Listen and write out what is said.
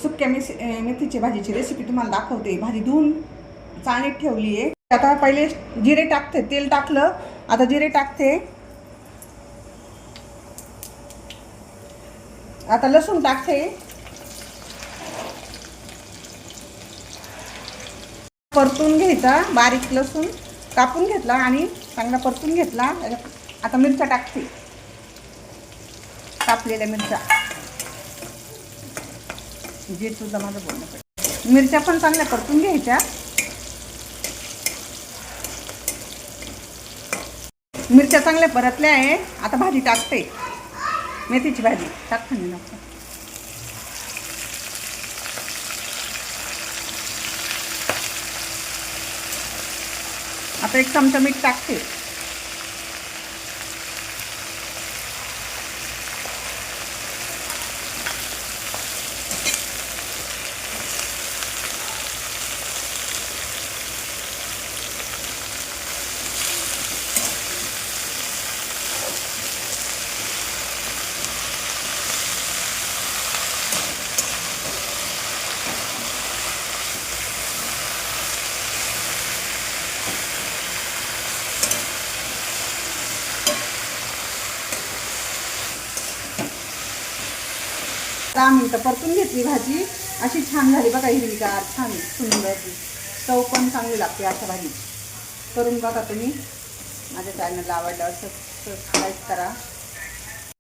सुक्या मेथीची भाजीची रेसिपी तुम्हाला दाखवते। भाजी धुवून चाळणीत ठेवली आहे। आता पहिले जिरे टाकते, तेल टाकलं, आता जिरे टाकते, आता लसूण टाकते, परतून घ्यायचा, बारीक लसूण कापून घेतला आणि चांगला परतून घेतला। आता मिरच्या टाकते, कापलेल्या मिरच्या, जे तुझं माझं बोलणं, मिरच्या पण चांगल्या परतून घ्यायच्या। मिरच्या चांगल्या परतल्या आहे, आता भाजी टाकते, मेथीची भाजी टाकते मी नंतर। आता 1 चमचा मीठ टाकते, दहा मिनिटं परतून घेतली भाजी, अशी छान झाली बघा, हिरवीगार छान सुंदर, चव पण चांगली लागते अशा भाजी। करून बघा तुम्ही, माझ्या चॅनलला आवडल्यावर सबस्क्राईब करा।